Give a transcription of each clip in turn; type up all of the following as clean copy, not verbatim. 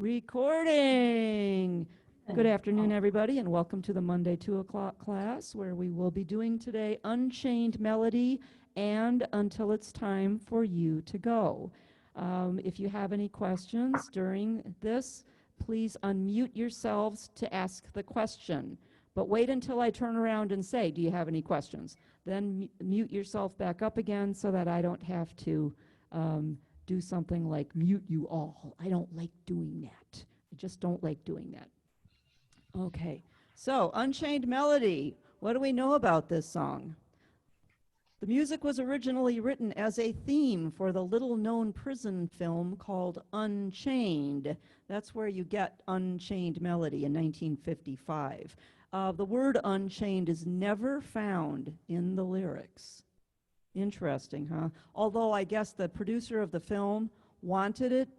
Recording. Good afternoon, everybody, and welcome to the Monday 2 o'clock class, where we will be doing today Unchained Melody and Until It's Time for You to Go. If you have any questions during this, please unmute yourselves to ask the question. But wait until I turn around and say, do you have any questions? Then mute yourself back up again so that I don't have to do something like mute you all. I don't like doing that. I just don't like doing that. Okay, so Unchained Melody. What do we know about this song? The music was originally written as a theme for the little-known prison film called Unchained. That's where you get Unchained Melody in 1955. The word unchained is never found in the lyrics. Interesting, huh? Although I guess the producer of the film wanted it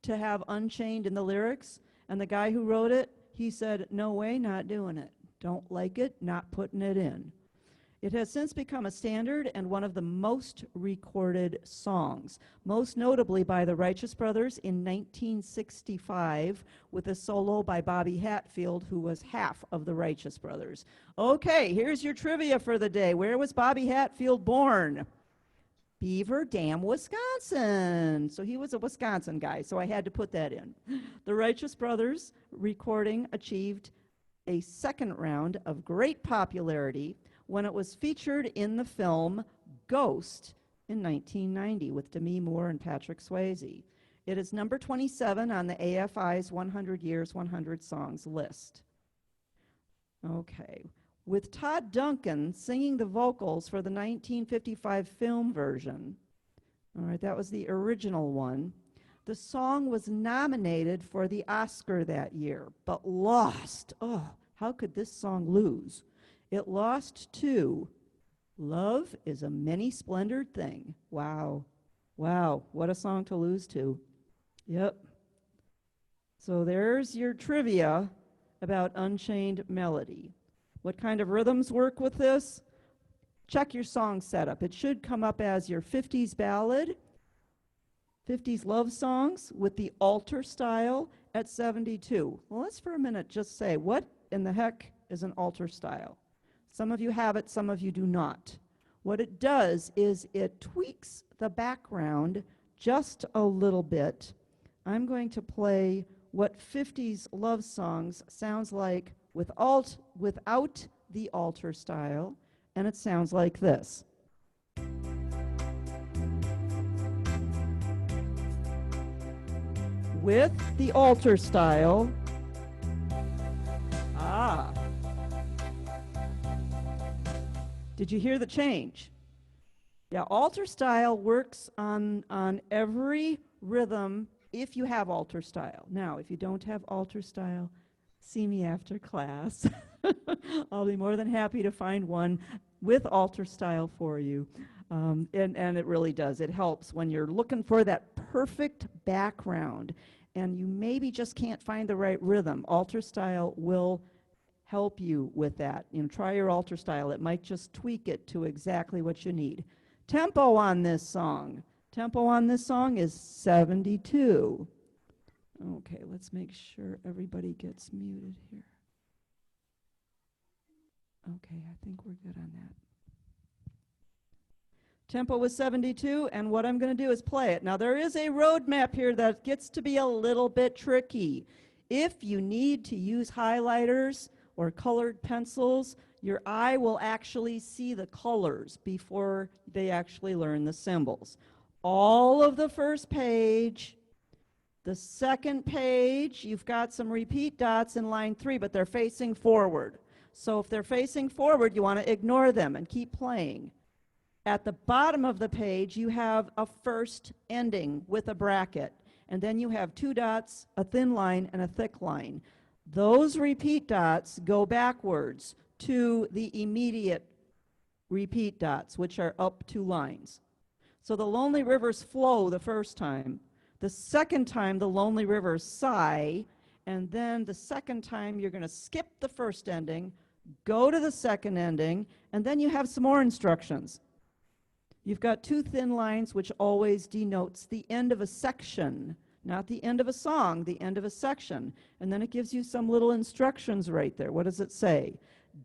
to have Unchained in the lyrics, and the guy who wrote it, he said, no way, not doing it. Don't like it, not putting it in. It has since become a standard and one of the most recorded songs, most notably by the Righteous Brothers in 1965 with a solo by Bobby Hatfield, who was half of the Righteous Brothers. Okay, here's your trivia for the day. Where was Bobby Hatfield born? Beaver Dam, Wisconsin. So he was a Wisconsin guy, so I had to put that in. The Righteous Brothers recording achieved a second round of great popularity when it was featured in the film Ghost in 1990 with Demi Moore and Patrick Swayze. It is number 27 on the AFI's 100 Years, 100 Songs list. Okay. With Todd Duncan singing the vocals for the 1955 film version. All right, that was the original one. The song was nominated for the Oscar that year, but lost. Oh, how could this song lose? It lost to Love is a Many Splendored Thing. Wow. Wow, what a song to lose to. Yep. So there's your trivia about Unchained Melody. What kind of rhythms work with this? Check your song setup. It should come up as your 50s ballad, 50s love songs with the alter style at 72. Well, let's for a minute just say, what in the heck is an alter style? Some of you have it, some of you do not. What it does is it tweaks the background just a little bit. I'm going to play what 50s love songs sounds like without the alter style, and it sounds like this. With the alter style, did you hear the change? Yeah, alter style works on every rhythm if you have alter style. Now, if you don't have alter style, see me after class. I'll be more than happy to find one with alter style for you. And it really does. It helps when you're looking for that perfect background and you maybe just can't find the right rhythm. Alter style will help you with that. You know, try your alter style. It might just tweak it to exactly what you need. Tempo on this song. Tempo on this song is 72. Okay, let's make sure everybody gets muted here. Okay, I think we're good on that. Tempo was 72, and what I'm going to do is play it. Now, there is a road map here that gets to be a little bit tricky. If you need to use highlighters or colored pencils, your eye will actually see the colors before they actually learn the symbols. All of the first page. The second page, you've got some repeat dots in line 3, but they're facing forward. So if they're facing forward, you want to ignore them and keep playing. At the bottom of the page, you have a first ending with a bracket. And then you have 2 dots, a thin line, and a thick line. Those repeat dots go backwards to the immediate repeat dots, which are up 2 lines. So the lonely rivers flow the first time. The second time, the lonely rivers sigh, and then the second time, you're going to skip the first ending, go to the second ending, and then you have some more instructions. You've got 2 thin lines, which always denotes the end of a section. not the end of a song, the end of a section. And then it gives you some little instructions right there. What does it say?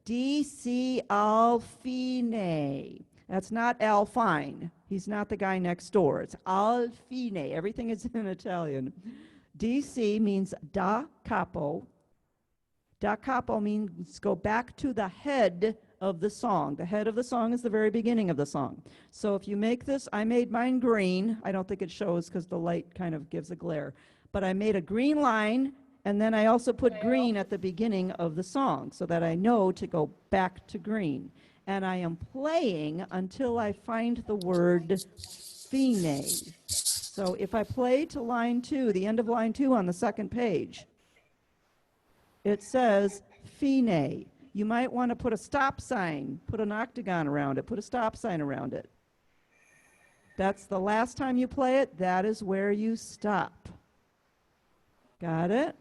DC al fine. That's not al fine. He's not the guy next door. It's al fine. Everything is in Italian. DC means da capo. Da capo means go back to the head of the song. The head of the song is the very beginning of the song. So if you make this, I made mine green. I don't think it shows because the light kind of gives a glare. But I made a green line, and then I also put green at the beginning of the song so that I know to go back to green. And I am playing until I find the word fine. So if I play to line 2, the end of line 2 on the second page, it says fine. You might want to put a stop sign, put an octagon around it, put a stop sign around it. That's the last time you play it, that is where you stop. Got it?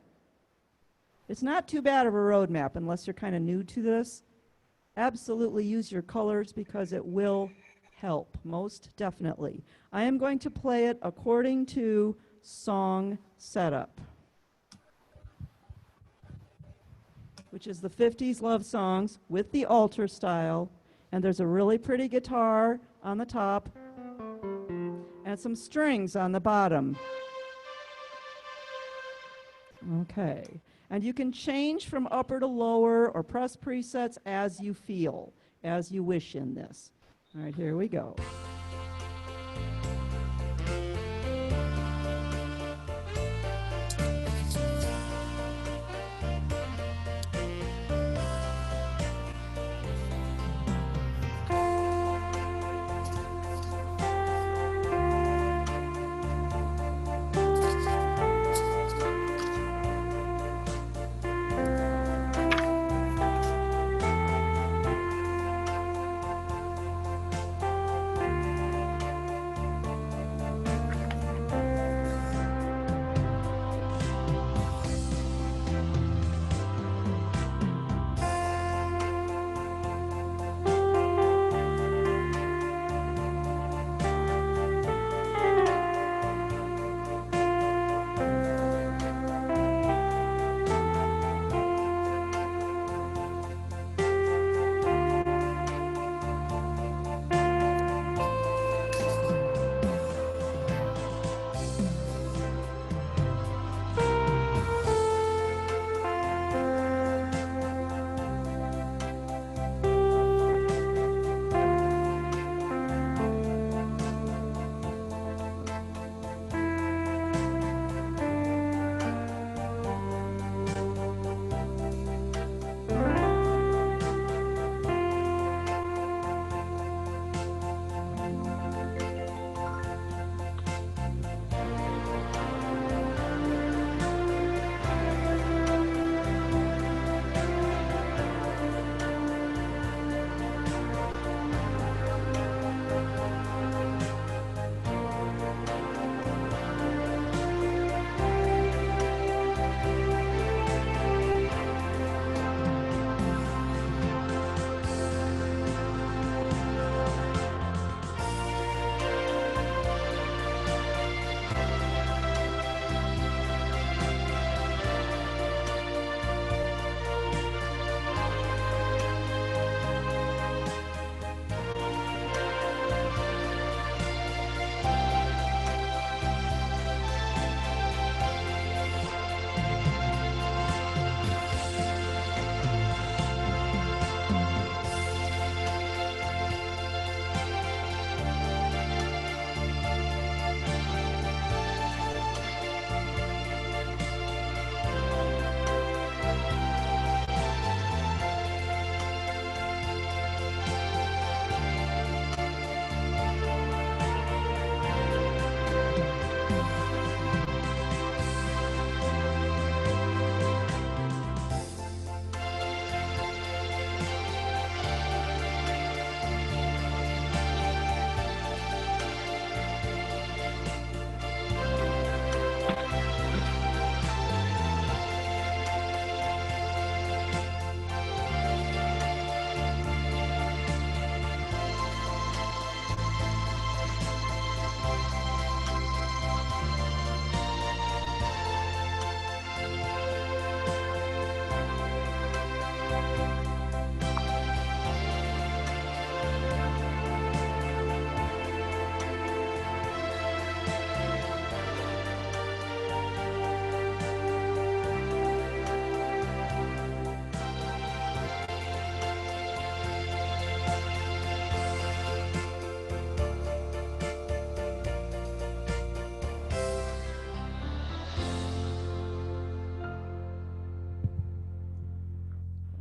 It's not too bad of a roadmap unless you're kind of new to this. Absolutely use your colors because it will help, most definitely. I am going to play it according to song setup, which is the 50s love songs with the altar style. And there's a really pretty guitar on the top and some strings on the bottom. Okay. And you can change from upper to lower or press presets as you feel, as you wish in this. All right, here we go.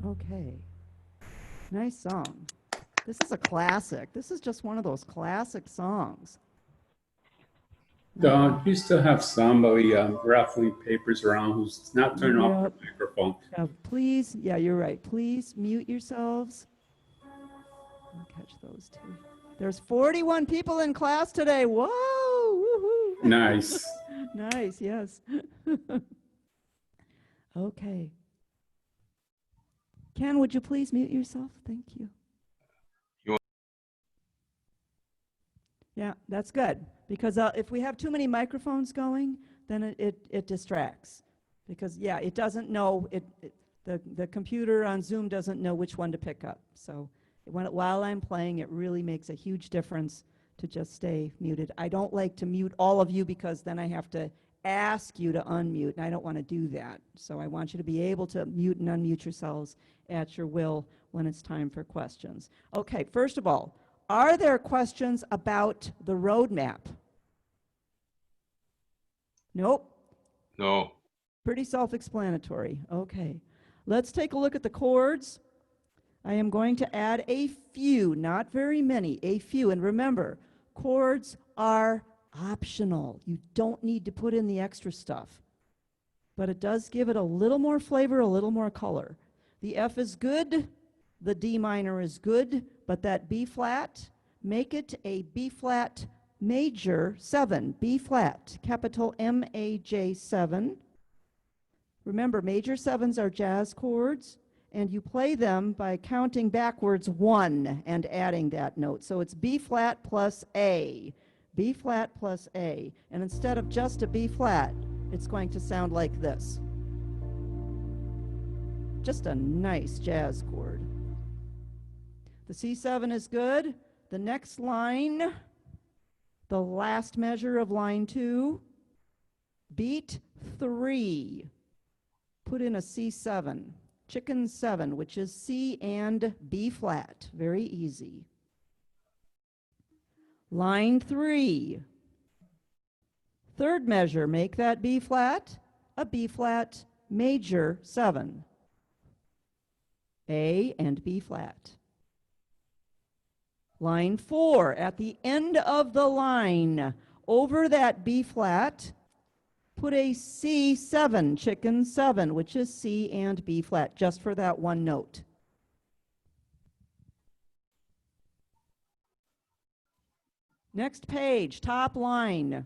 Okay. Nice song. This is a classic. This is just one of those classic songs. Do you still have somebody raffling papers around who's not turning off their Yep. microphone? Please, yeah, you're right. Please mute yourselves. I'll catch those too. There's 41 people in class today. Whoa! Woohoo! Nice. Nice, yes. Okay. Ken, would you please mute yourself? Thank you. Yeah, that's good. Because if we have too many microphones going, then it distracts. Because, yeah, it doesn't know, the computer on Zoom doesn't know which one to pick up. So while I'm playing, it really makes a huge difference to just stay muted. I don't like to mute all of you because then I have to ask you to unmute, and I don't want to do that. So I want you to be able to mute and unmute yourselves at your will when it's time for questions. Okay, first of all, are there questions about the roadmap? Nope. No. Pretty self-explanatory. Okay. Let's take a look at the chords. I am going to add a few, not very many, a few. And remember, chords are optional. You don't need to put in the extra stuff. But it does give it a little more flavor, a little more color. The F is good, the D minor is good, but that B flat, make it a B flat major 7, B flat, capital M-A-J 7. Remember, major 7s are jazz chords, and you play them by counting backwards 1 and adding that note. So it's B flat plus A, B flat plus A. And instead of just a B flat, it's going to sound like this. Just a nice jazz chord. The C7 is good. The next line, the last measure of line 2, beat 3. Put in a C7, chicken 7, which is C and B flat. Very easy. Line 3. Third measure, make that B flat a B flat major 7. A and B flat. Line 4, at the end of the line, over that B flat, put a C7, chicken 7, which is C and B flat, just for that one note. Next page, top line,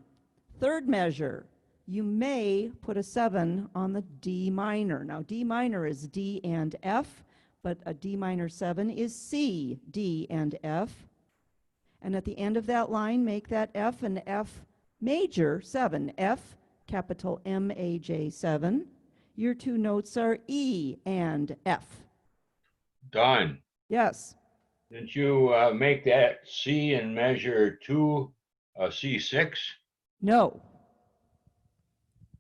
third measure. You may put a 7 on the D minor. Now, D minor is D and F, but a D minor 7 is C, D, and F. And at the end of that line, make that F an F major 7, F, capital M-A-J 7. Your two notes are E and F. Daun, Yes. didn't you make that C in measure 2 a C6? No.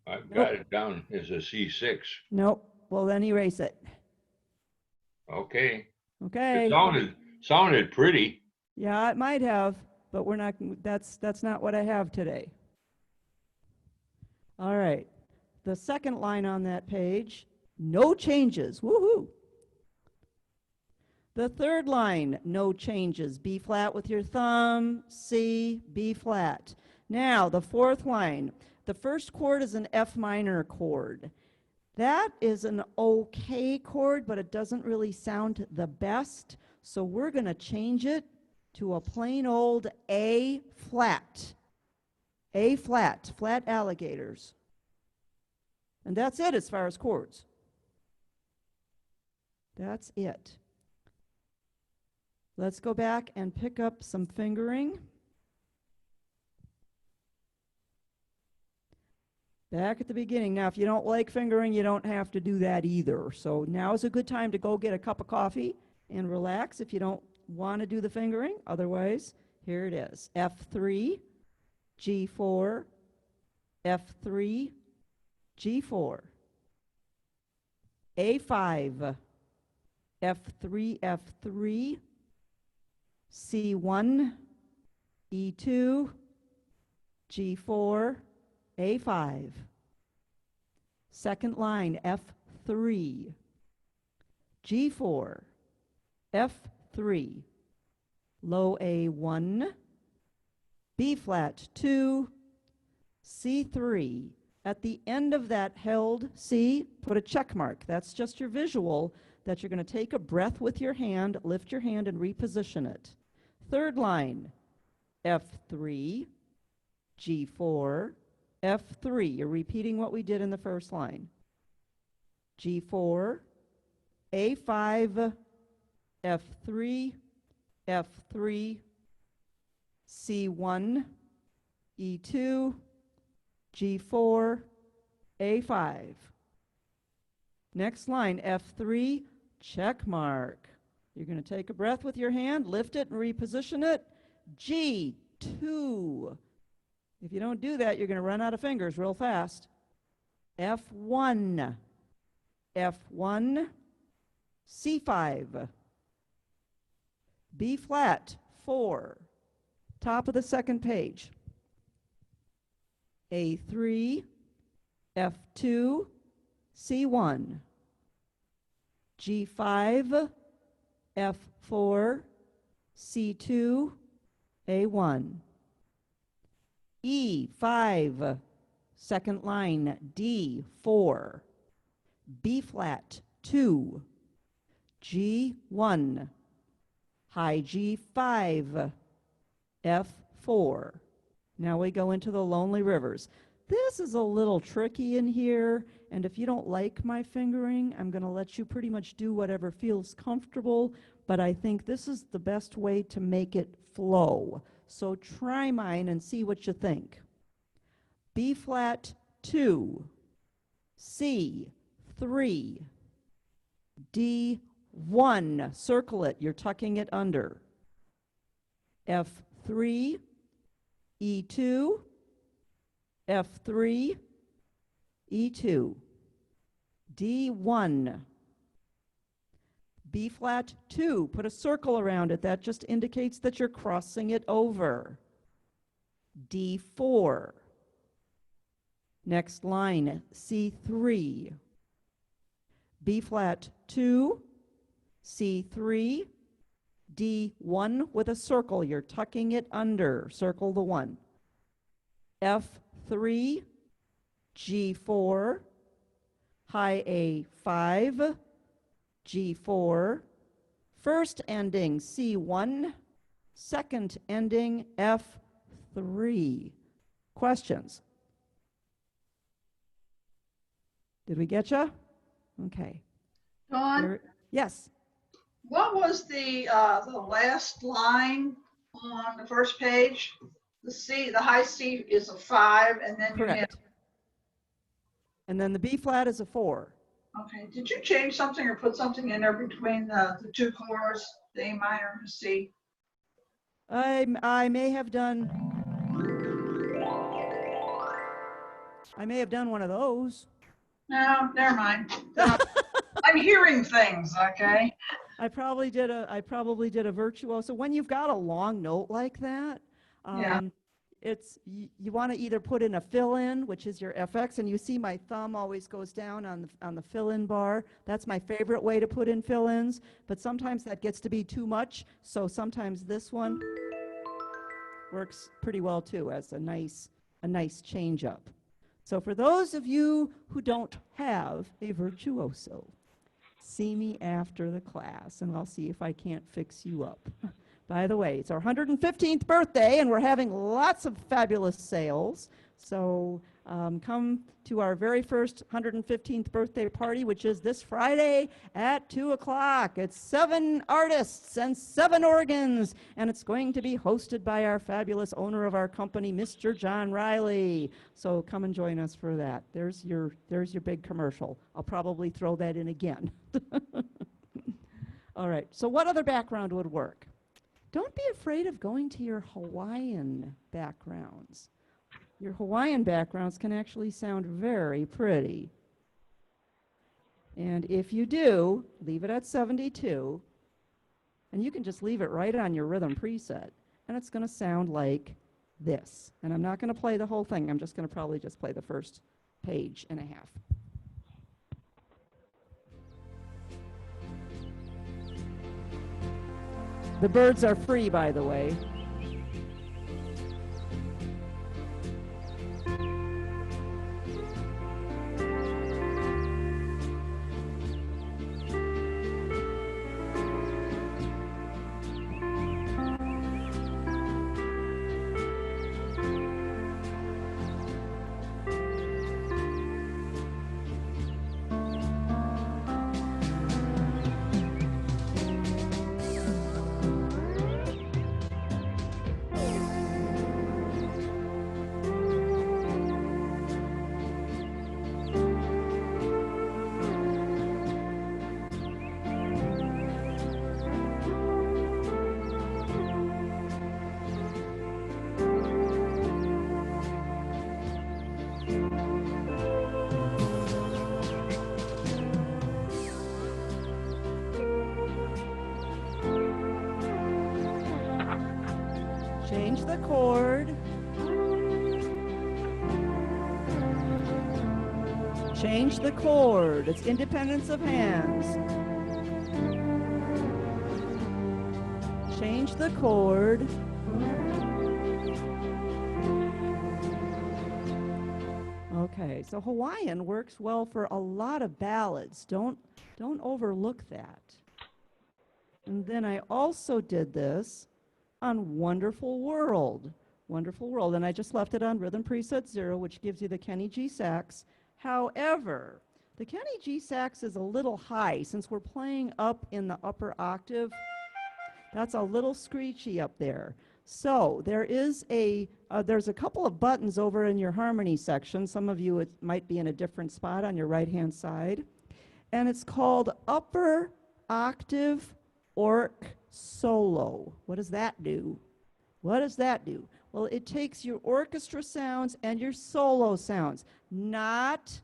I've got it down as a C6. Nope. Well, then erase it. Okay. Okay. It sounded pretty. Yeah, it might have, but we're not, that's not what I have today. All right. The second line on that page, no changes. Woohoo! The third line, no changes. B flat with your thumb, C, B flat. Now, the fourth line, the first chord is an F minor chord. That is an okay chord, but it doesn't really sound the best, so we're going to change it to a plain old A flat. A flat, flat alligators. And that's it as far as chords. That's it. Let's go back and pick up some fingering. Back at the beginning. Now, if you don't like fingering, you don't have to do that either. So now is a good time to go get a cup of coffee and relax if you don't want to do the fingering. Otherwise, here it is. F3, G4, F3, G4, A5, F3, F3, C1, E2, G4, A5. Second line, F3, G4, F3, low A1, B flat 2, C3. At the end of that held C, put a check mark. That's just your visual that you're going to take a breath with your hand, lift your hand, and reposition it. Third line, F3, G4, F3. You're repeating what we did in the first line. G4, A5, F3, F3, C1, E2, G4, A5. Next line, F3, check mark. You're going to take a breath with your hand, lift it, and reposition it. G2. If you don't do that, you're going to run out of fingers real fast. F1, F1, C5, B flat 4, top of the second page. A3, F2, C1, G5, F4, C2, A1, E5, second line, D4, B flat 2, G1, high G5, F4. Now we go into the Lonely Rivers. This is a little tricky in here, and if you don't like my fingering, I'm going to let you pretty much do whatever feels comfortable, but I think this is the best way to make it flow. So try mine and see what you think. B flat 2, C 3, D1, circle it, you're tucking it under. F3, E2, F3, E2, D1, B flat 2, put a circle around it. That just indicates that you're crossing it over. D4. Next line, C3, B flat 2, C3, D1 with a circle. You're tucking it under. Circle the 1. F3, G4, high A5, G4, first ending C1, second ending F3. Questions? Did we get you? Okay. Dawn, Yes. what was the last line on the first page? The C, the high C is a 5, and then you have, Correct. And then the B flat is a 4. okay, did you change something or put something in there between the two chords, the A minor and the C? I may have done one of those. No, never mind. I'm hearing things, okay? I probably did a virtuoso. When you've got a long note like that, Yeah. it's you want to either put in a fill-in, which is your FX, and you see my thumb always goes down on the fill-in bar. That's my favorite way to put in fill-ins, but sometimes that gets to be too much, so sometimes this one works pretty well too as a nice change up. So for those of you who don't have a virtuoso, see me after the class, and I'll see if I can't fix you up. By the way, it's our 115th birthday, and we're having lots of fabulous sales. So come to our very first 115th birthday party, which is this Friday at 2 o'clock. It's 7 artists and 7 organs, and it's going to be hosted by our fabulous owner of our company, Mr. John Riley. So come and join us for that. There's your big commercial. I'll probably throw that in again. All right, so what other background would work? Don't be afraid of going to your Hawaiian backgrounds. Your Hawaiian backgrounds can actually sound very pretty. And if you do, leave it at 72, and you can just leave it right on your rhythm preset, and it's going to sound like this. And I'm not going to play the whole thing. I'm just going to probably just play the first page and a half. The birds are free, by the way. Change the chord. Change the chord. It's independence of hands. Change the chord. Okay, so Hawaiian works well for a lot of ballads. Don't overlook that. And then I also did this on Wonderful World. Wonderful World, and I just left it on Rhythm Preset 0, which gives you the Kenny G sax. However, the Kenny G sax is a little high. Since we're playing up in the upper octave, that's a little screechy up there. So there is there's a couple of buttons over in your harmony section. Some of you, it might be in a different spot on your right-hand side. And it's called Upper Octave Orc Solo. What does that do? What does that do? Well, it takes your orchestra sounds and your solo sounds, not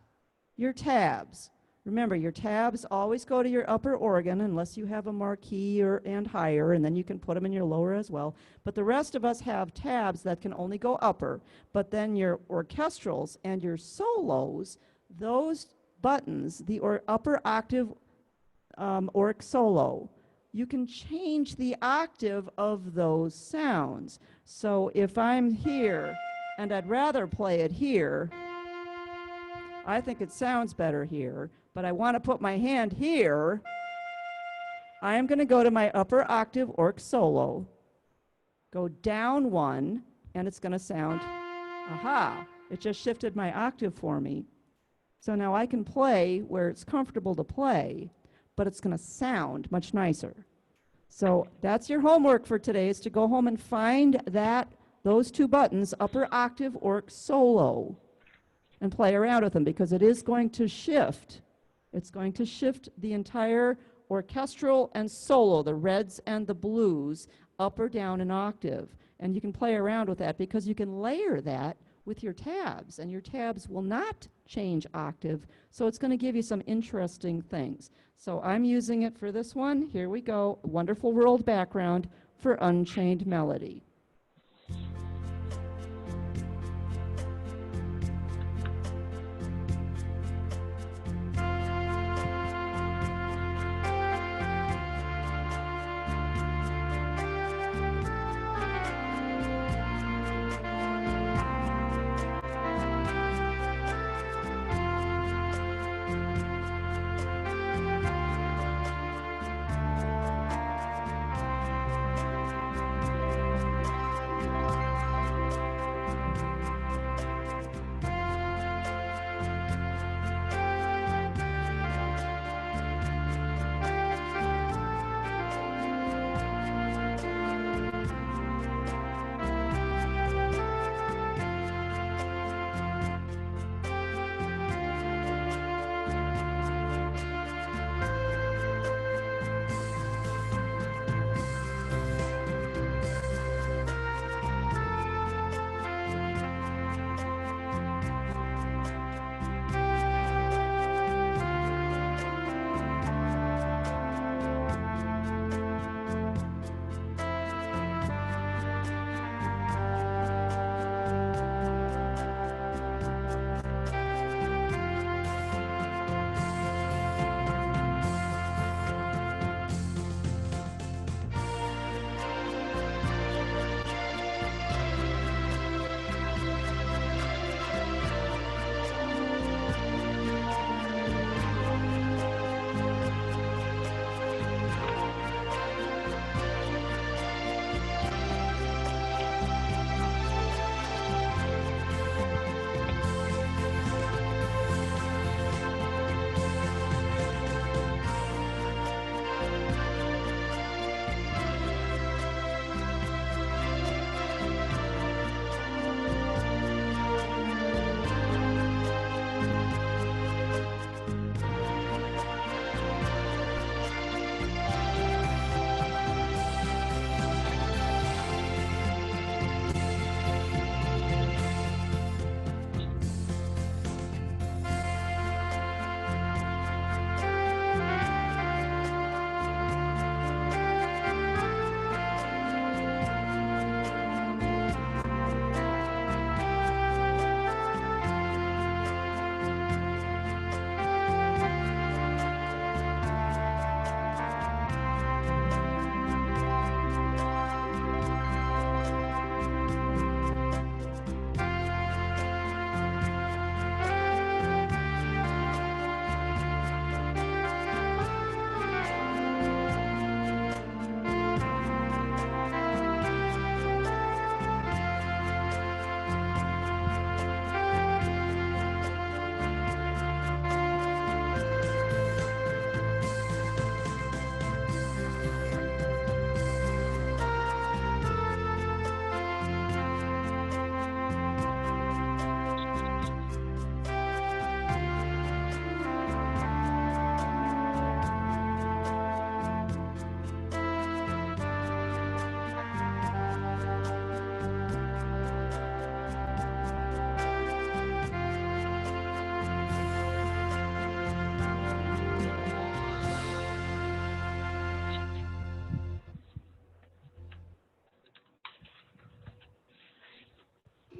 your tabs. Remember, your tabs always go to your upper organ unless you have a marquee and higher, and then you can put them in your lower as well. But the rest of us have tabs that can only go upper. But then your orchestrals and your solos, those buttons, the upper octave orc solo, you can change the octave of those sounds. So if I'm here and I'd rather play it here, I think it sounds better here, but I want to put my hand here, I am going to go to my upper octave orc solo, go down one, and it's going to sound, aha, it just shifted my octave for me. So now I can play where it's comfortable to play, but it's going to sound much nicer. So that's your homework for today, is to go home and find those two buttons, upper octave orc solo, and play around with them, because it is going to shift. It's going to shift the entire orchestral and solo, the reds and the blues, up or down an octave. And you can play around with that because you can layer that with your tabs, and your tabs will not change octave, so it's going to give you some interesting things. So I'm using it for this one. Here we go, Wonderful World background for Unchained Melody.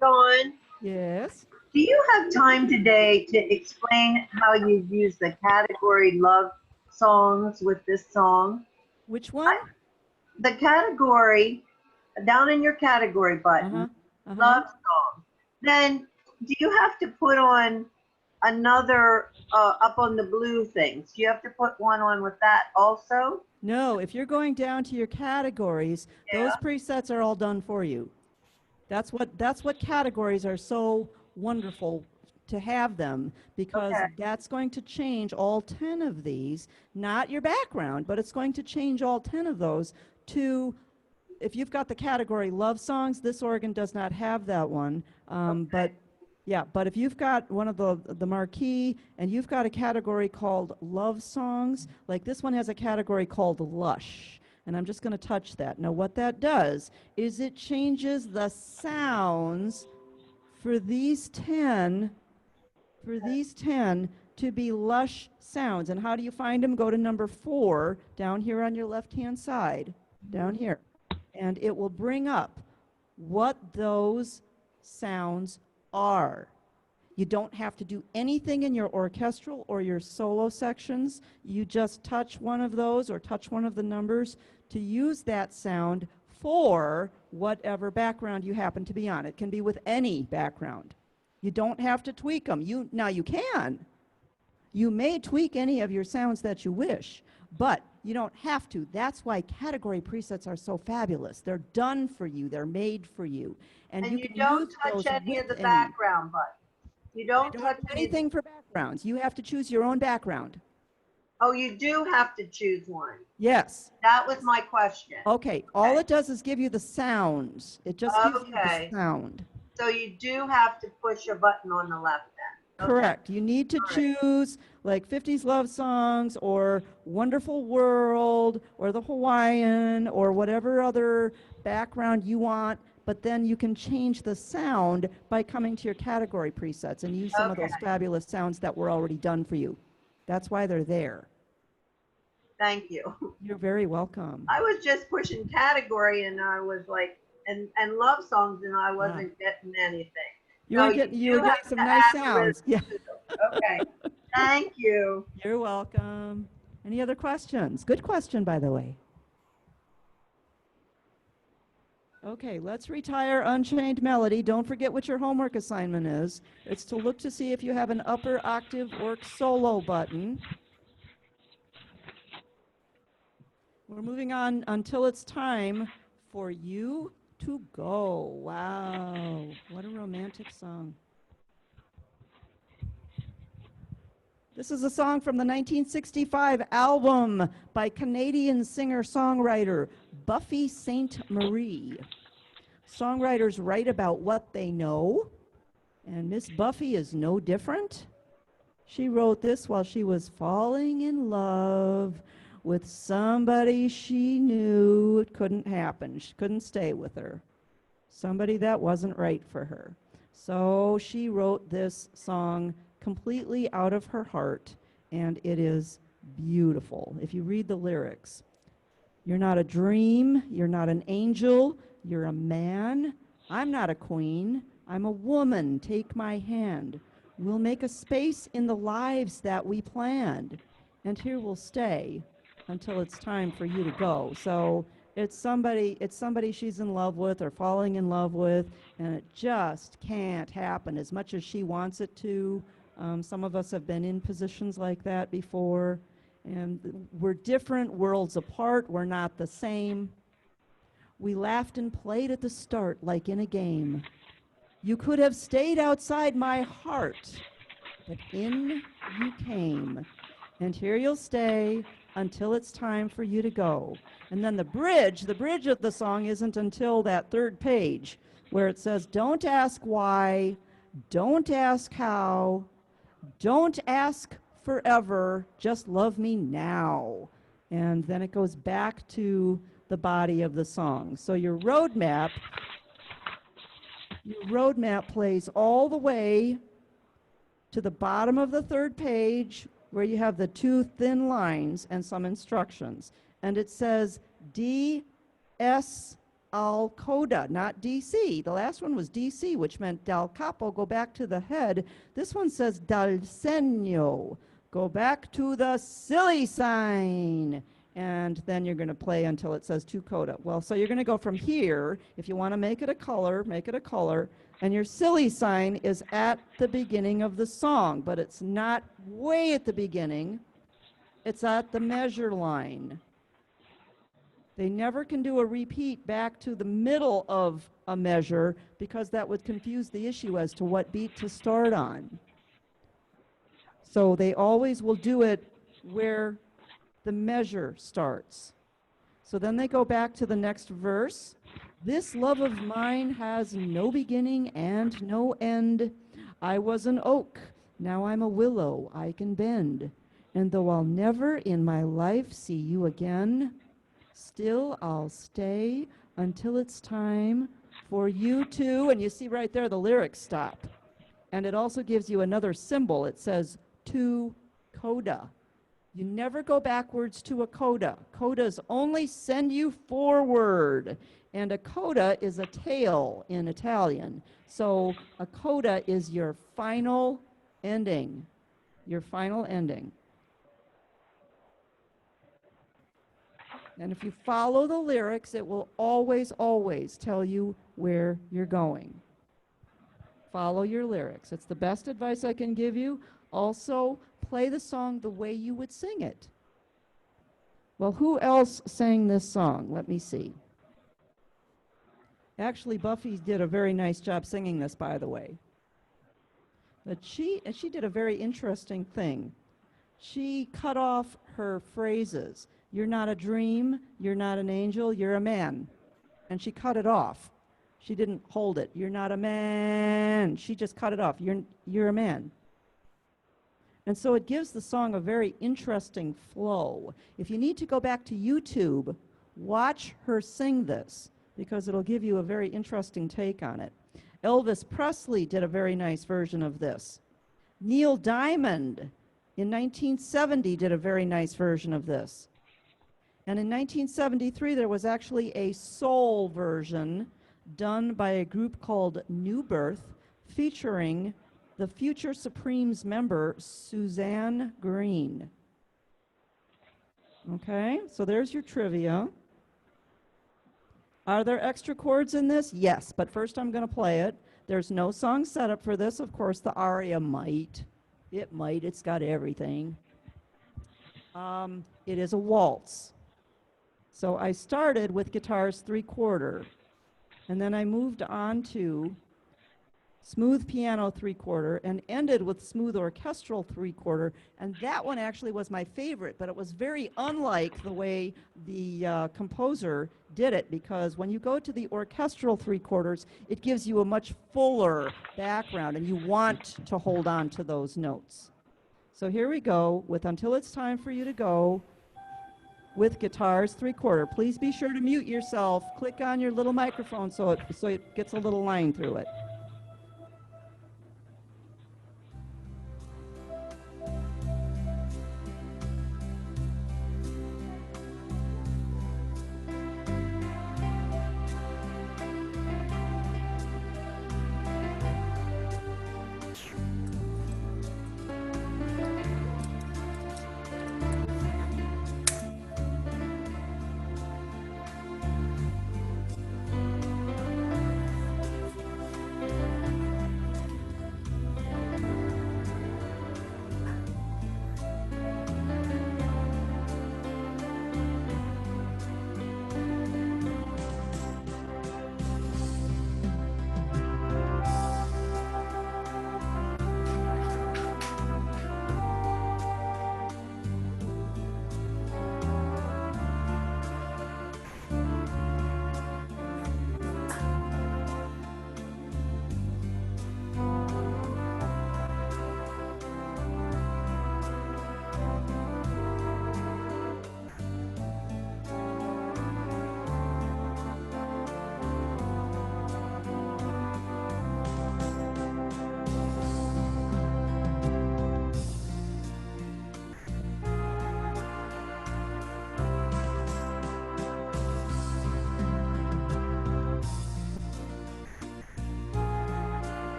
Dawn, Yes. do you have time today to explain how you use the category love songs with this song? Which one? The category, down in your category button, Uh-huh. Uh-huh. love song. Then do you have to put on another up on the blue things? Do you have to put one on with that also? No, if you're going down to your categories, those presets are all done for you. That's what categories are so wonderful to have them, because Okay. that's going to change all 10 of these, not your background, but it's going to change all 10 of those to, if you've got the category love songs, this organ does not have that one. But yeah, but if you've got one of the marquee and you've got a category called love songs, like this one has a category called lush. And I'm just going to touch that. Now what that does is it changes the sounds for these 10 to be lush sounds. And how do you find them? Go to number 4 down here on your left-hand side, down here. And it will bring up what those sounds are. You don't have to do anything in your orchestral or your solo sections. You just touch one of those or touch one of the numbers to use that sound for whatever background you happen to be on. It can be with any background. You don't have to tweak them. Now you can. You may tweak any of your sounds that you wish, but you don't have to. That's why category presets are so fabulous. They're done for you. They're made for you. And you can don't use touch those any of with the background buttons. You don't don't touch do anything for backgrounds. You have to choose your own background. Oh, you do have to choose one. Yes. That was my question. Okay. All it does is give you the sounds. It just gives you the Okay. sound. So you do have to push a button on the left then. Okay. Correct. You need to choose like 50s love songs or Wonderful World or the Hawaiian or whatever other background you want, but then you can change the sound by coming to your category presets and use some of those Okay. fabulous sounds that were already done for you. That's why they're there. Thank you. You're very welcome. I was just pushing category and I was like, and love songs and I wasn't getting anything. You were getting some nice sounds. Yeah. Okay. Thank you. You're welcome. Any other questions? Good question, by the way. Okay, let's retire Unchained Melody. Don't forget what your homework assignment is. It's to look to see if you have an upper octave work solo button. We're moving on until it's time for you to go. Wow, what a romantic song. This is a song from the 1965 album by Canadian singer-songwriter Buffy Sainte Marie. Songwriters write about what they know, and Miss Buffy is no different. She wrote this while she was falling in love with somebody she knew it couldn't happen. She couldn't stay with her. Somebody that wasn't right for her. So she wrote this song completely out of her heart, and it is beautiful. If you read the lyrics, you're not a dream, you're not an angel, you're a man. I'm not a queen, I'm a woman. Take my hand. We'll make a space in the lives that we planned, and here we'll stay until it's time for you to go. So it's somebody she's in love with or falling in love with, and it just can't happen as much as she wants it to. Some of us have been in positions like that before, and we're different worlds apart. We're not the same. We laughed and played at the start like in a game. You could have stayed outside my heart, but in you came. And here you'll stay until it's time for you to go. And then the bridge of the song isn't until that third page where it says, don't ask why, don't ask how, don't ask forever, just love me now. And then it goes back to the body of the song. So your roadmap plays all the way to the bottom of the third page where you have the two thin lines and some instructions. And it says D, S, al coda, not DC. The last one was DC, which meant dal capo, go back to the head. This one says dal segno, go back to the silly sign. And then you're going to play until it says tu coda. Well, so you're going to go from here. If you want to make it a color, make it a color. And your silly sign is at the beginning of the song, but it's not way at the beginning. It's at the measure line. They never can do a repeat back to the middle of a measure because that would confuse the issue as to what beat to start on. So they always will do it where the measure starts. So then they go back to the next verse. This love of mine has no beginning and no end. I was an oak, now I'm a willow, I can bend. And though I'll never in my life see you again, still I'll stay until it's time for you to, and you see right there the lyrics stop. And it also gives you another symbol. It says to coda. You never go backwards to a coda. Codas only send you forward. And a coda is a tail in Italian. So a coda is your final ending. Your final ending. And if you follow the lyrics, it will always, always tell you where you're going. Follow your lyrics. It's the best advice I can give you. Also, play the song the way you would sing it. Well, who else sang this song? Let me see. Actually, Buffy did a very nice job singing this, by the way. But she did a very interesting thing. She cut off her phrases. You're not a dream, you're not an angel, you're a man. And she cut it off. She didn't hold it. You're not a man. She just cut it off. You're a man. And so it gives the song a very interesting flow. If you need to go back to YouTube, watch her sing this, because it'll give you a very interesting take on it. Elvis Presley did a very nice version of this. Neil Diamond in 1970 did a very nice version of this. And in 1973, there was actually a soul version done by a group called New Birth, featuring the Future Supremes member, Suzanne Green. Okay, so there's your trivia. Are there extra chords in this? Yes, but first I'm going to play it. There's no song setup for this. Of course, the aria might. It might. It's got everything. It is a waltz. So I started with guitars 3/4, and then I moved on to smooth piano 3/4 and ended with smooth orchestral 3/4, and that one actually was my favorite, but it was very unlike the way the composer did it, because when you go to the orchestral 3/4, it gives you a much fuller background, and you want to hold on to those notes. So here we go with Until It's Time for You to Go with guitars 3/4. Please be sure to mute yourself. Click on your little microphone so it gets a little line through it.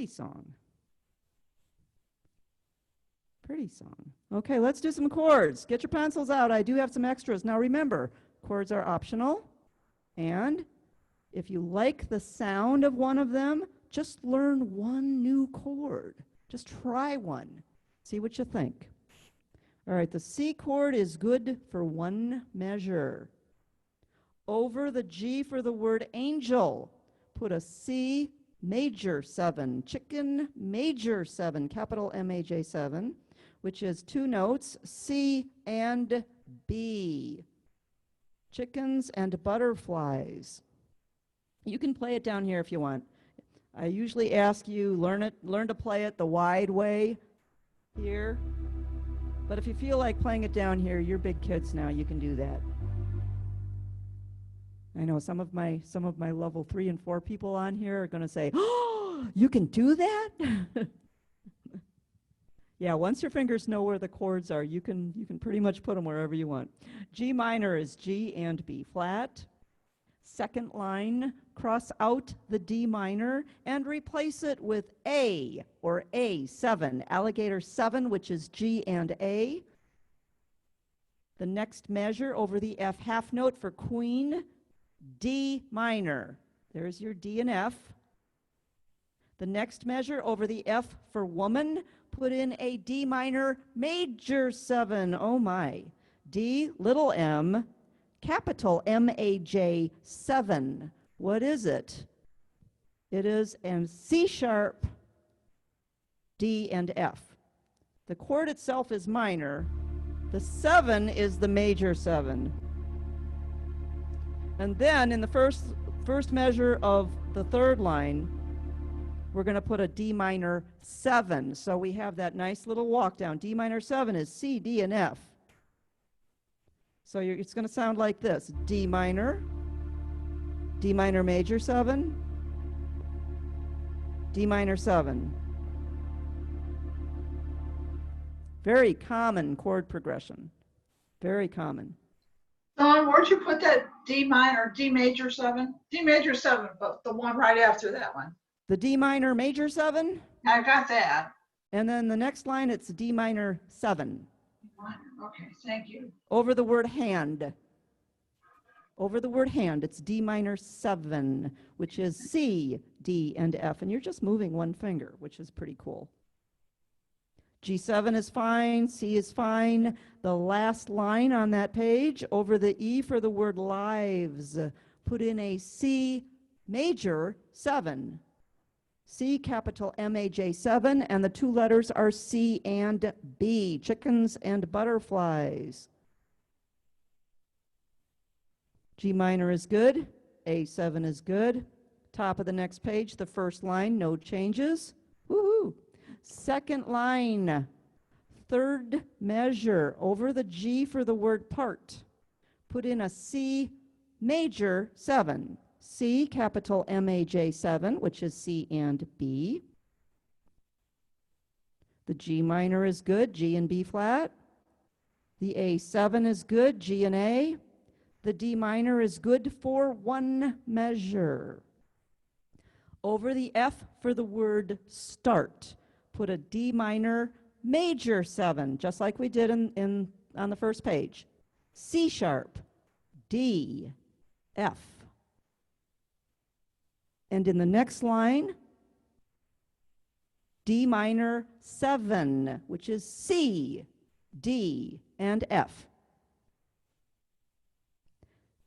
Pretty song. Pretty song. Okay, let's do some chords. Get your pencils out. I do have some extras. Now remember, chords are optional. And if you like the sound of one of them, just learn one new chord. Just try one. See what you think. All right, the C chord is good for one measure. Over the G for the word angel, put a C major 7, chicken major 7, capital M-A-J 7, which is 2 notes, C and B. Chickens and butterflies. You can play it down here if you want. I usually ask you learn to play it the wide way here. But if you feel like playing it down here, you're big kids now, you can do that. I know some of my level 3 and 4 people on here are going to say, "Oh, you can do that?" Yeah, once your fingers know where the chords are, you can pretty much put them wherever you want. G minor is G and B flat. Second line, cross out the D minor and replace it with A or A7, alligator 7, which is G and A. The next measure over the F half note for queen, D minor. There's your D and F. The next measure over the F for woman, put in a D minor major 7. Oh my. D little m, capital M-A-J 7. What is it? It is a C sharp, D and F. The chord itself is minor. The 7 is the major 7. And then in the first measure of the third line, we're going to put a D minor 7. So we have that nice little walk down. D minor 7 is C, D, and F. So it's going to sound like this. D minor major 7, D minor 7. Very common chord progression. Very common. Dawn, where'd you put that D minor, D major 7? D major 7, but the one right after that one. The D minor major 7, I got that. and then the next line, it's D minor 7. Okay, thank you. Over the word hand. Over the word hand, it's D minor 7, which is C, D, and F. And you're just moving one finger, which is pretty cool. G7 is fine, C is fine. The last line on that page, over the E for the word lives, put in a C major 7. C capital M-A-J 7, and the 2 letters are C and B, chickens and butterflies. G minor is good, A7 is good. Top of the next page, the first line, no changes. Woohoo! Second line, third measure, over the G for the word part. Put in a C major 7. C, capital M-A-J 7, which is C and B. The G minor is good, G and B flat. The A7 is good, G and A. The D minor is good for one measure. Over the F for the word start, put a D minor major 7, just like we did on the first page. C sharp, D, F. And in the next line, D minor 7, which is C, D, and F.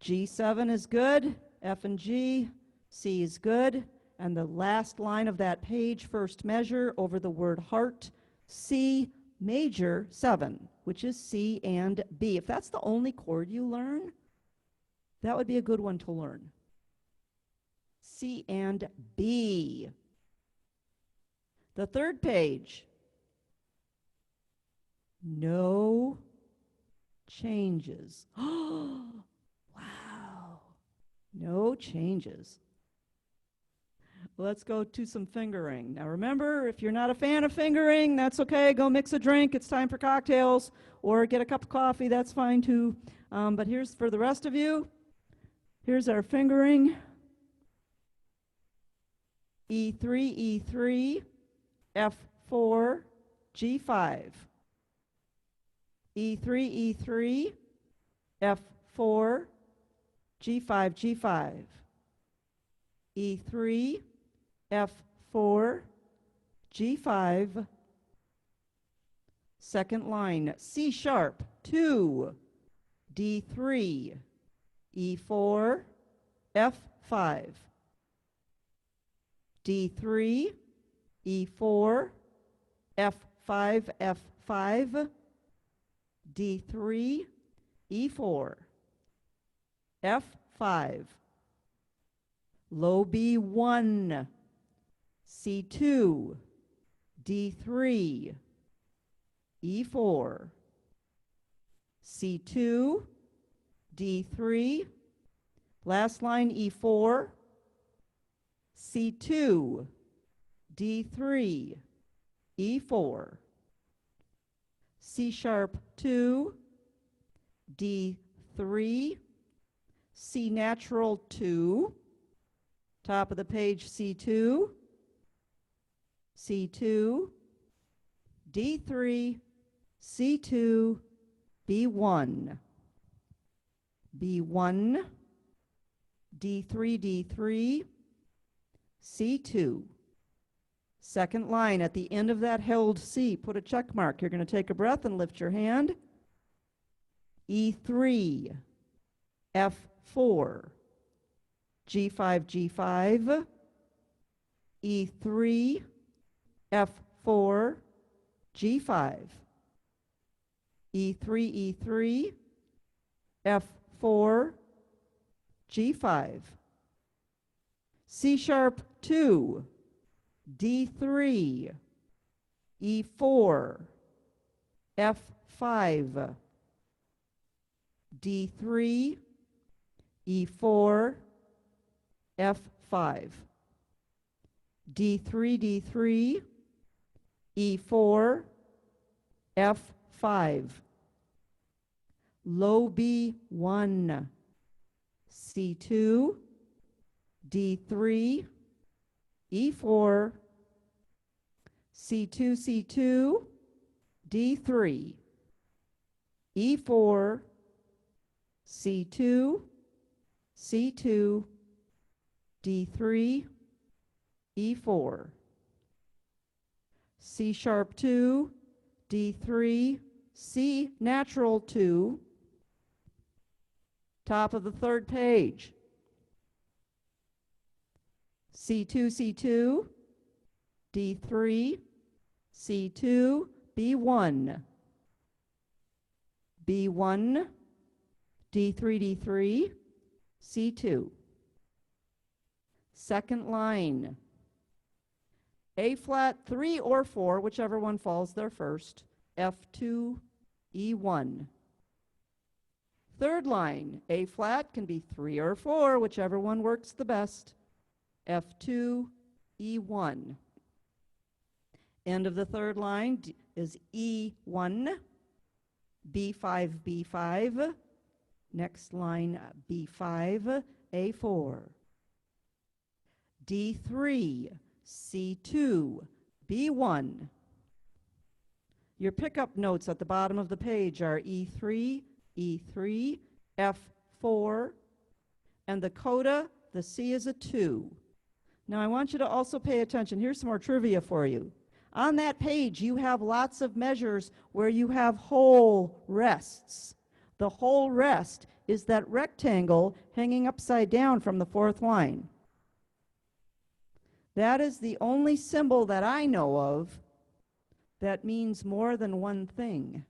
G7 is good, F and G, C is good, and the last line of that page, first measure, over the word heart, C major 7, which is C and B. If that's the only chord you learn, that would be a good one to learn. C and B. The third page, no changes. Oh, wow, no changes. Let's go to some fingering. Now remember, if you're not a fan of fingering, that's okay. Go mix a drink. It's time for cocktails, or get a cup of coffee. That's fine too. But here's for the rest of you. Here's our fingering. E3, E3, F4, G5. E3, E3, F4, G5, G5. E3, F4, G5. Second line, C sharp, 2, D3, E4, F5. D3, E4, F5, F5, D3, E4, F5, low B1, C2, D3, E4, C2, D3, last line E4, C2, D3, E4, C sharp 2, D3, C natural 2, top of the page C2, C2, D3, C2, B1, B1, D3, D3, C2. Second line at the end of that held C, put a check mark. You're going to take a breath and lift your hand. E3, F4, G5, G5, E3, F4, G5, E3, E3, F4, G5, C sharp 2, D3, E4, F5, D3, E4, F5, D3, D3, E4, F5, low B1, C2, D3, E4, C2, C2, D3, E4, C2, C2, D3, E4, C sharp 2, D3, C natural 2, top of the third page. C2, C2, D3, C2, B1, B1, D3, D3, C2. Second line, A flat 3 or 4, whichever one falls there first, F2, E1. Third line, A flat can be 3 or 4, whichever one works the best, F2, E1. End of the third line is E1, B5, B5. Next line, B5, A4. D3, C2, B1. Your pickup notes at the bottom of the page are E3, E3, F4, and the coda, the C is a 2. Now I want you to also pay attention. Here's some more trivia for you. On that page, you have lots of measures where you have whole rests. The whole rest is that rectangle hanging upside down from the fourth line. That is the only symbol that I know of that means more than one thing.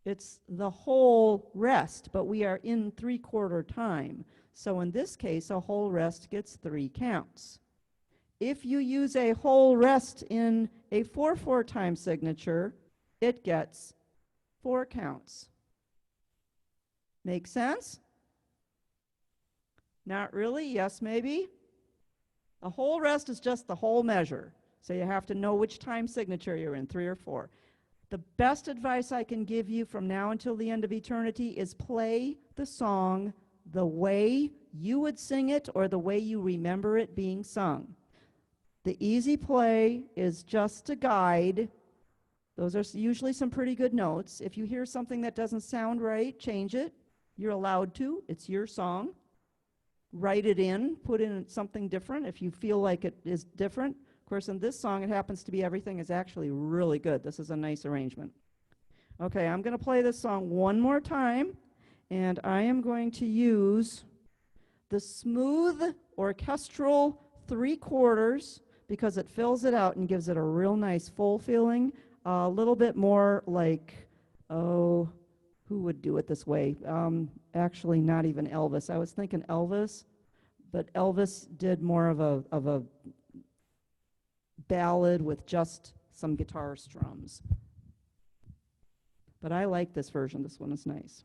It's the whole rest, but we are in 3/4 time. So in this case, a whole rest gets 3 counts. If you use a whole rest in a 4/4 time signature, it gets 4 counts. Make sense? Not really? Yes, maybe? A whole rest is just the whole measure. So you have to know which time signature you're in, 3 or 4. The best advice I can give you from now until the end of eternity is play the song the way you would sing it or the way you remember it being sung. The easy play is just a guide. Those are usually some pretty good notes. If you hear something that doesn't sound right, change it. You're allowed to. It's your song. Write it in, put in something different if you feel like it is different. Of course, in this song, it happens to be everything is actually really good. This is a nice arrangement. Okay, I'm going to play this song one more time, and I am going to use the smooth orchestral 3/4 because it fills it out and gives it a real nice full feeling. A little bit more like, oh, who would do it this way? Actually, not even Elvis. I was thinking Elvis, but Elvis did more of a ballad with just some guitar strums. But I like this version. This one is nice.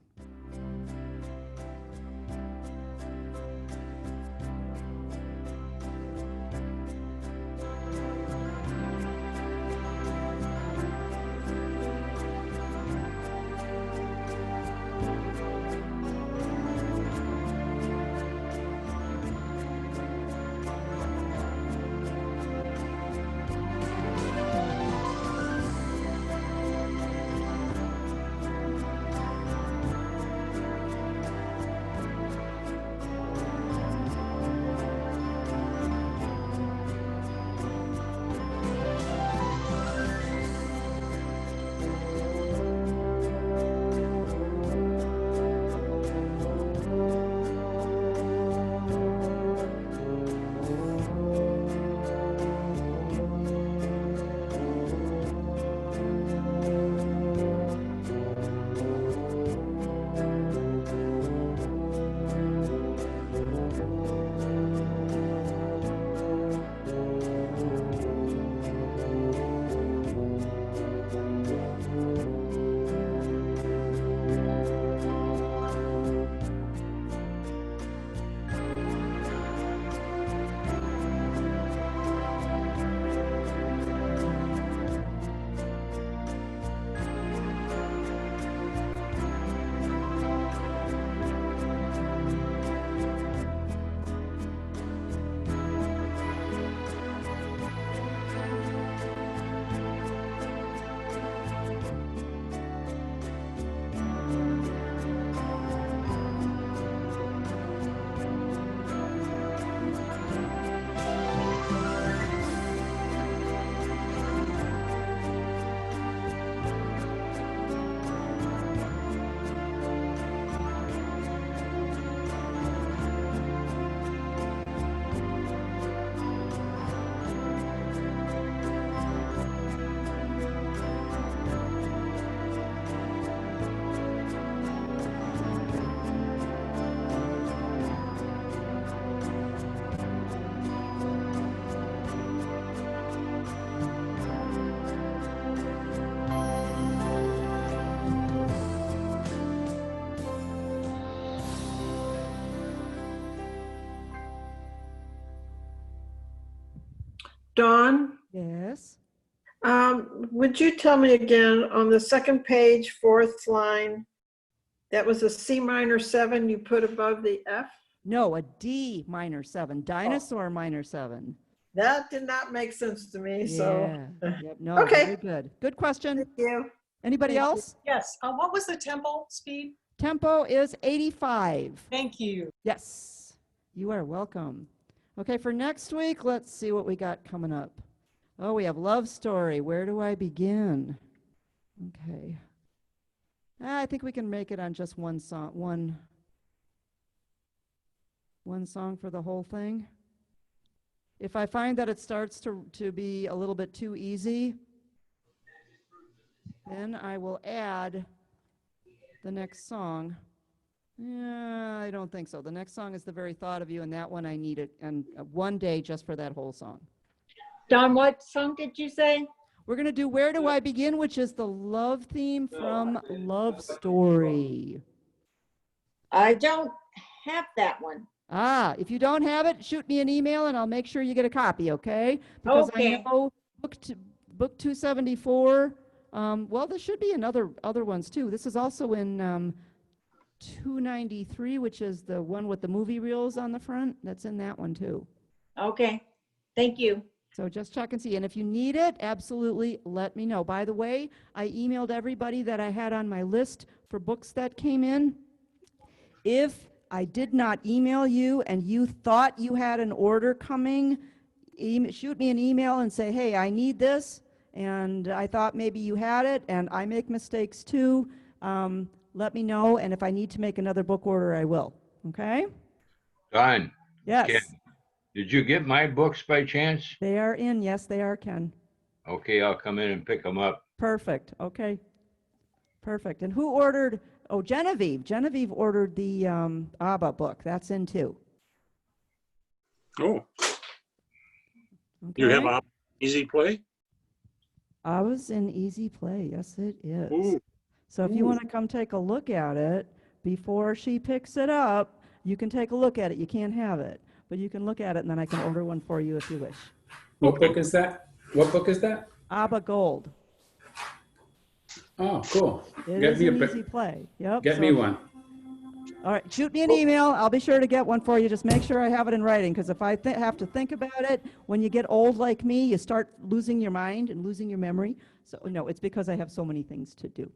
Dawn, Yes. would you tell me again on the second page, fourth line, that was a C minor 7 you put above the F? No, a D minor 7, dinosaur minor 7. That did not make sense to me, so. Yeah. Yep. No, Okay. very good. Good question. Thank you. Anybody Thank you. else? Yes, what was the tempo speed? Tempo is 85. Thank you. Yes, you are welcome. Okay, for next week, let's see what we got coming up. Oh, we have Love Story. Where do I begin? Okay. I think we can make it on just one song, one song for the whole thing. If I find that it starts to be a little bit too easy, then I will add the next song. Yeah, I don't think so. The next song is The Very Thought of You, and that one I need it, and one day just for that whole song. Don, what song did you say? We're going to do Where Do I Begin, which is the love theme from Love Story. I don't have that one. Ah, if you don't have it, shoot me an email and I'll make sure you get a copy, okay? Because Okay. I know book 274, well, there should be in other ones too. This is also in 293, which is the one with the movie reels on the front. That's in that one too. Okay, thank you. So just check and see. And if you need it, absolutely let me know. By the way, I emailed everybody that I had on my list for books that came in. If I did not email you and you thought you had an order coming, shoot me an email and say, hey, I need this, and I thought maybe you had it, and I make mistakes too. Let me know, and if I need to make another book order, I will. Okay? Dawn, Yes, Ken, did you get my books by chance? they are in. Yes, they are, Ken. Okay, I'll come in and pick them up. Perfect. Okay. Perfect. And who ordered? Oh, Genevieve. Genevieve ordered the ABBA book. That's in too. Oh, you have Okay? a Easy Play? ABBA's in Easy Play. Yes, it is. Ooh, So if you ooh. want to come take a look at it before she picks it up, you can take a look at it. You can't have it, but you can look at it, and then I can order one for you if you wish. What book is that? What book is that? ABBA Gold. Oh, cool. It Get is me a an pic- Easy Play. Yep. Get so- me one. All right, shoot me an email. I'll be sure to get one for you. Just make sure I have it in writing, because if I have to think about it, when you get old like me, you start losing your mind and losing your memory. So no, it's because I have so many things to do.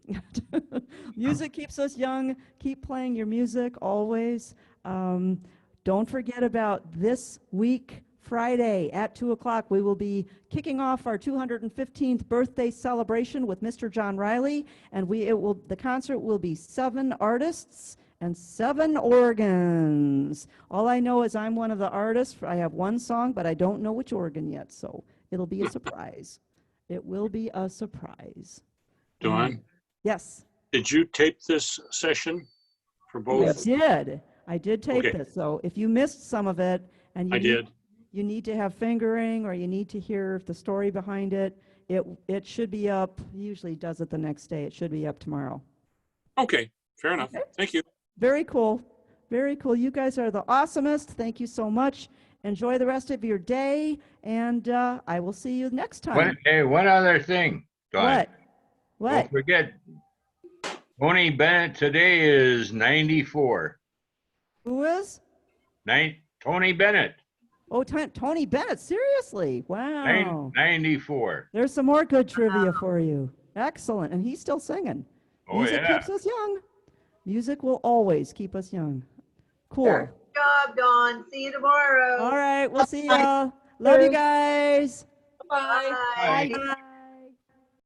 Music keeps us young. Keep playing your music always. Don't forget about this week, Friday at 2 o'clock. We will be kicking off our 215th birthday celebration with Mr. John Riley, and the concert will be 7 artists and 7 organs. All I know is I'm one of the artists. I have one song, but I don't know which organ yet, so it'll be a surprise. It will be a surprise. Dawn, Yes, did you tape this session for I both? did. I did tape Okay. this. So if you missed some of it and I did. you need to have fingering or you need to hear the story behind it, it should be up. Usually does it the next day. It should be up tomorrow. Okay, fair enough. Okay. Thank you. Very cool. Very cool. You guys are the awesomest. Thank you so much. Enjoy the rest of your day, and I will see you next time. Hey, one other thing, Dawn. What? Don't What? forget, Tony Bennett today is 94. Who is? Tony Bennett, Oh, Tony Bennett. Seriously? Wow. 94. There's some more good trivia for you. Excellent. And he's still singing. Oh, Music yeah. keeps us young. Music will always keep us young. Cool. Good job, Dawn. See you tomorrow. All right. We'll see y'all. Love you guys. Bye. Bye. Bye.